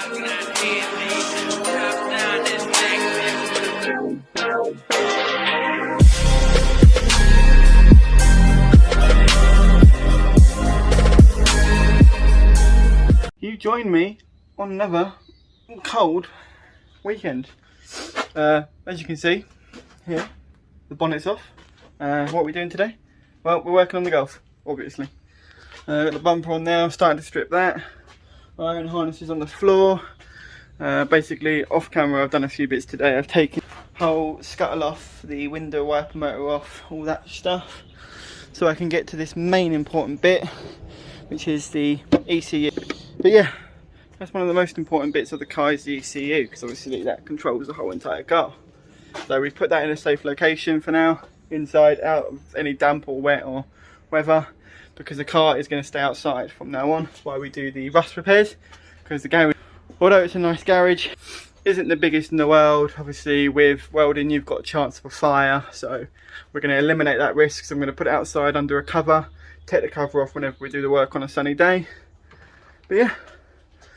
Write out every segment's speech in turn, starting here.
You join me on another cold weekend. As you can see here, the bonnet's off. What are we doing today? Well, we're working on the Golf, obviously. Got the bumper on now, starting to strip that. Iron harnesses on the floor. Basically, off camera, I've done a few bits today. I've taken the whole scuttle off, the window wiper motor off, all that stuff, so I can get to this main important bit, which is the ECU. But yeah, that's one of the most important bits of the car, is the ECU, because obviously that controls the whole entire car. So we've put that in a safe location for now, inside, out of any damp or wet or weather, because the car is going to stay outside from now on while we do the rust repairs. Because the garage, although it's a nice garage, isn't the biggest in the world. Obviously with welding you've got a chance of a fire, so we're going to eliminate that risk. So I'm going to put it outside under a cover, take the cover off whenever we do the work on a sunny day. But yeah,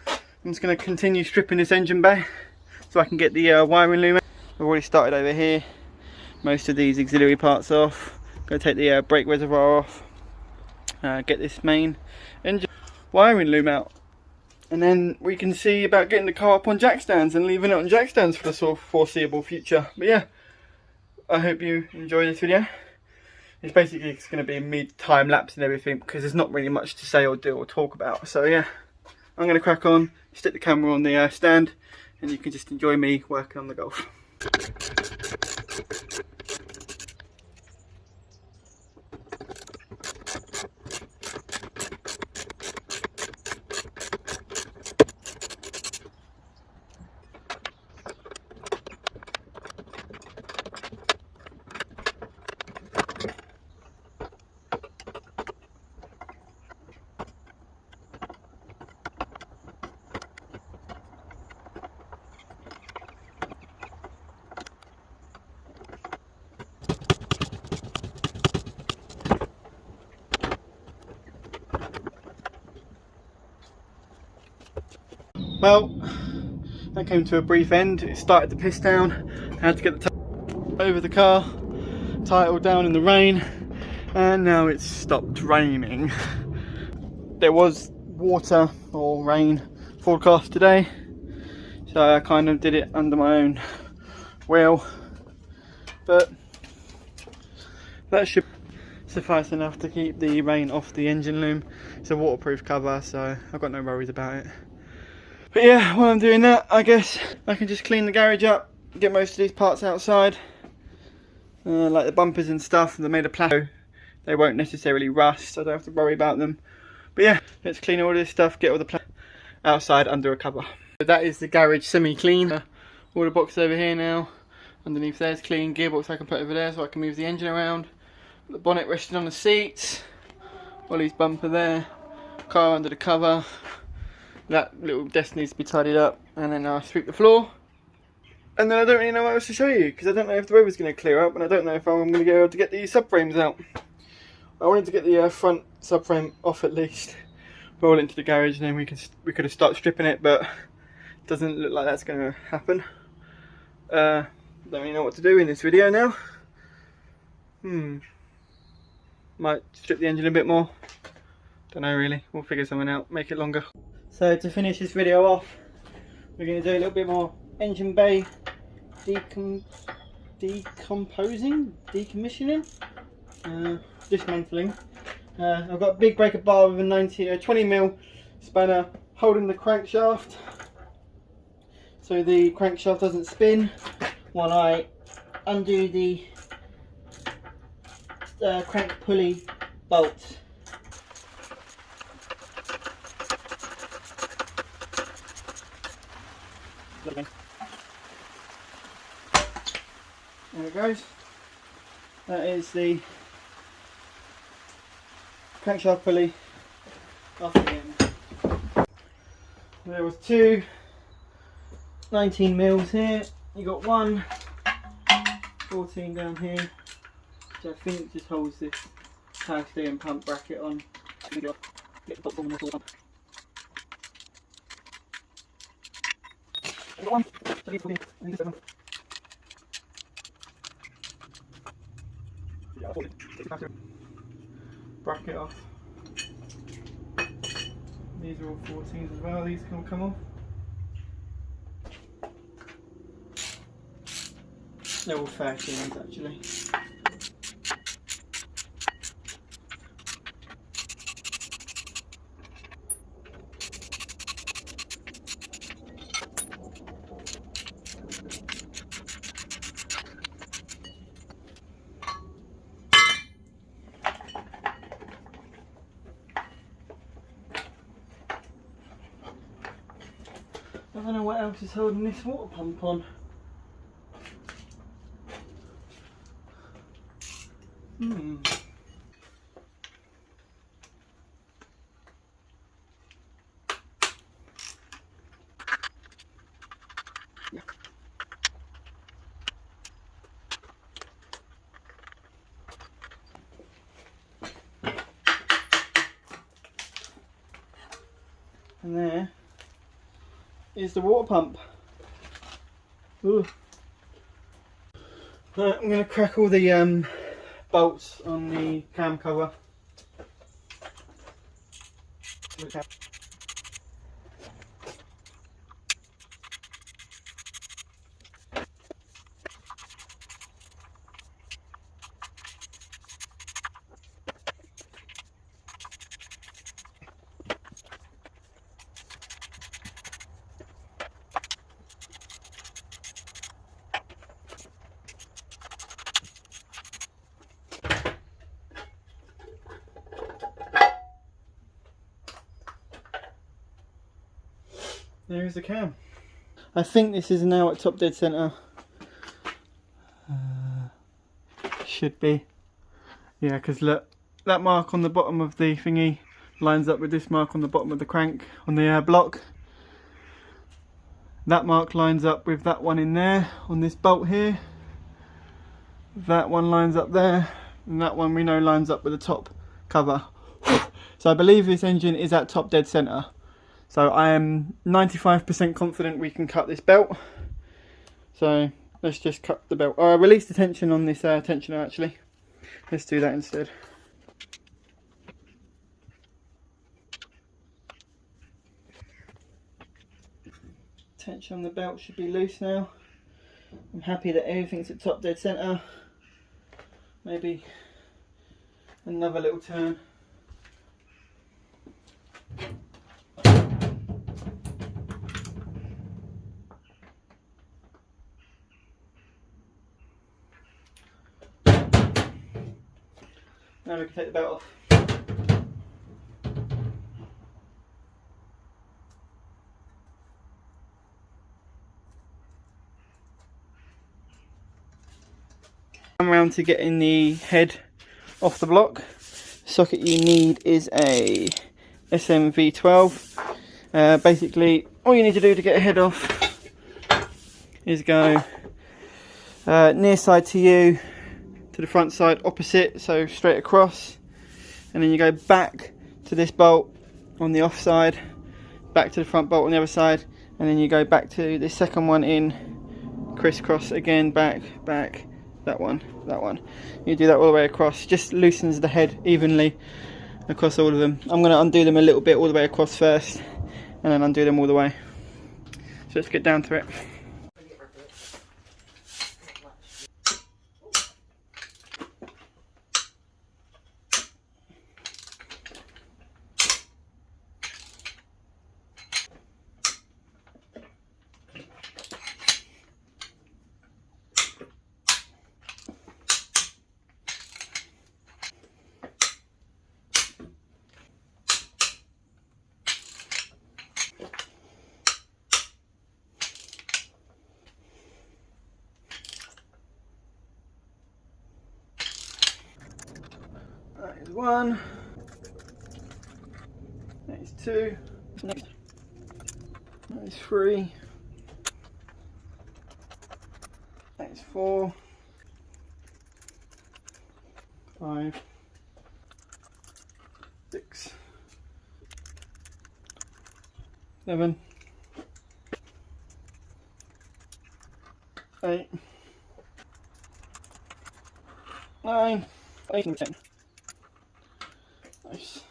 I'm just going to continue stripping this engine bay so I can get the wiring loom out. I've already started over here, most of these auxiliary parts off. I'm going to take the brake reservoir off, get this main engine wiring loom out, and then we can see about getting the car up on jack stands and leaving it on jack stands for the sort of foreseeable future. But yeah, I hope you enjoy this video. It's basically going to be a mid-time lapse and everything, because there's not really much to say or do or talk about. So yeah, I'm going to crack on, stick the camera on the stand, and you can just enjoy me working on the Golf. Well, that came to a brief end. It started to piss down. I had to get the over the car, tie it all down in the rain, and now it's stopped raining. There was water or rain forecast today, so I kind of did it under my own will, but that should suffice enough to keep the rain off the engine loom. It's a waterproof cover, so I've got no worries about it. But yeah, while I'm doing that, I guess I can just clean the garage up, get most of these parts outside, like the bumpers and stuff. They're made of plastic, they won't necessarily rust, so I don't have to worry about them. But yeah, let's clean all this stuff, get all the plastic outside under a cover. So that is the garage semi-clean. All the boxes over here now, underneath there's clean. Gearbox I can put over there so I can move the engine around. The bonnet resting on the seats, Ollie's bumper there, car under the cover. That little desk needs to be tidied up, and then I'll sweep the floor. And then I don't really know what else to show you, because I don't know if the weather's going to clear up, and I don't know if I'm going to be able to get the subframes out. I wanted to get the front subframe off at least, roll it into the garage, and then we could have started stripping it, but it doesn't look like that's going to happen. Don't really know what to do in this video now. Might strip the engine a bit more. Don't know really, we'll figure something out, make it longer. So to finish this video off, we're going to do a little bit more engine bay decommissioning, dismantling. I've got a big breaker bar with a 20mm spanner holding the crankshaft, so the crankshaft doesn't spin while I undo the crank pulley bolt. There it goes. That is the crankshaft pulley off again. There was two 19mm here. You got one 14 down here, which I think just holds this power steering pump bracket on. Get the top on the pump. got one. Bracket off. These are all 14s as well, these can all come off. They're all 13s actually. I don't know what else is holding this water pump on. And there is the water pump. Ooh. Right, I'm going to crack all the bolts on the cam cover. There is the cam. I think this is now at top dead centre. Should be. Yeah, because look, that mark on the bottom of the thingy lines up with this mark on the bottom of the crank on the block. That mark lines up with that one in there on this bolt here. That one lines up there, and that one we know lines up with the top cover. So I believe this engine is at top dead centre. So I am 95% confident we can cut this belt. So let's just cut the belt. Oh, I released the tension on this tensioner actually. Let's do that instead. Tension on the belt should be loose now. I'm happy that everything's at top dead centre. Maybe another little turn. Now we can take the belt off. Come round to getting the head off the block. The socket you need is a SMV12. Basically, all you need to do to get a head off is go near side to you, to the front side opposite, so straight across, and then you go back to this bolt on the off side, back to the front bolt on the other side, and then you go back to the second one in, crisscross again, back, that one. You do that all the way across, just loosens the head evenly across all of them. I'm going to undo them a little bit all the way across first, and then undo them all the way. So let's get down to it. That is one. That is two. Next. That is three. That is 4. 5. 6. 7. 8, 9, 18%. Nice.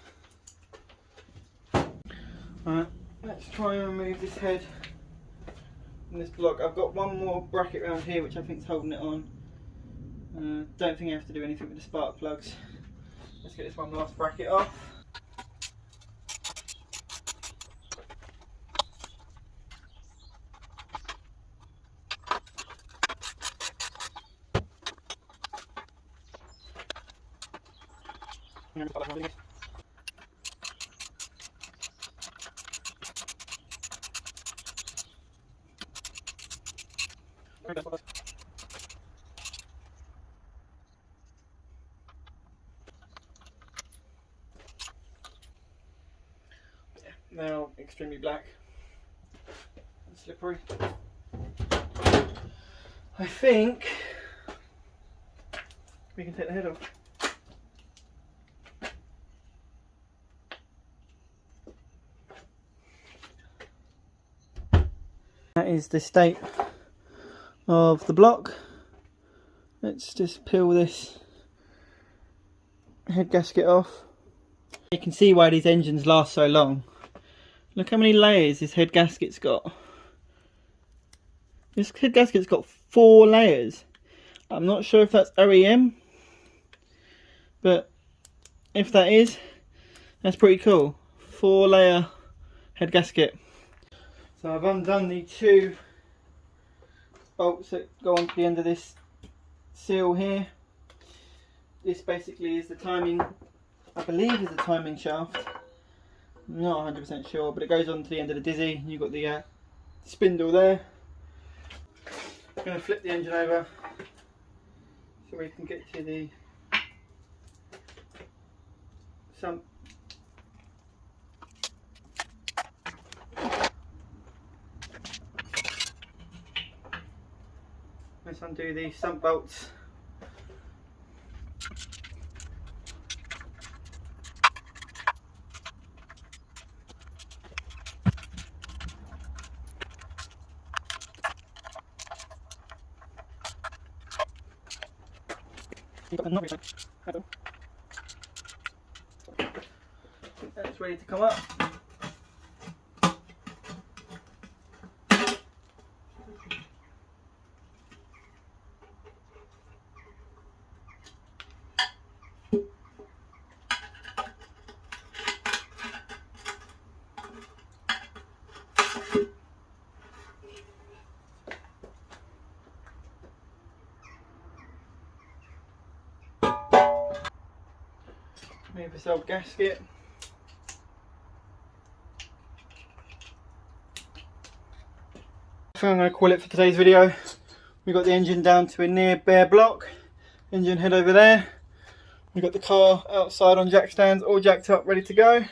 Alright, let's try and remove this head from this block. I've got one more bracket around here which I think is holding it on. Don't think I have to do anything with the spark plugs. Let's get this one last bracket off. Now extremely black and slippery. I think we can take the head off. That is the state of the block. Let's just peel this head gasket off. You can see why these engines last so long. Look how many layers this head gasket's got. This head gasket's got 4 layers. I'm not sure if that's OEM, but if that is, that's pretty cool. 4-layer head gasket. So I've undone the 2 bolts that go onto the end of this seal here. This basically is the timing, I believe is the timing shaft. I'm not 100% sure, but it goes on to the end of the dizzy. You've got the spindle there. I'm going to flip the engine over so we can get to the sump. Let's undo the sump bolts. That's ready to come up. Move this old gasket. I think I'm going to call it for today's video. We've got the engine down to a near bare block. Engine head over there. We've got the car outside on jack stands, all jacked up, ready to go.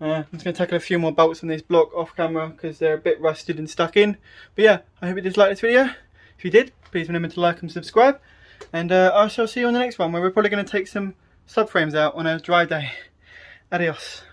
I'm just going to tackle a few more bolts on this block off camera because they're a bit rusted and stuck in. But yeah, I hope you did like this video. If you did, please remember to like and subscribe. And I shall see you on the next one where we're probably going to take some subframes out on a dry day. Adios.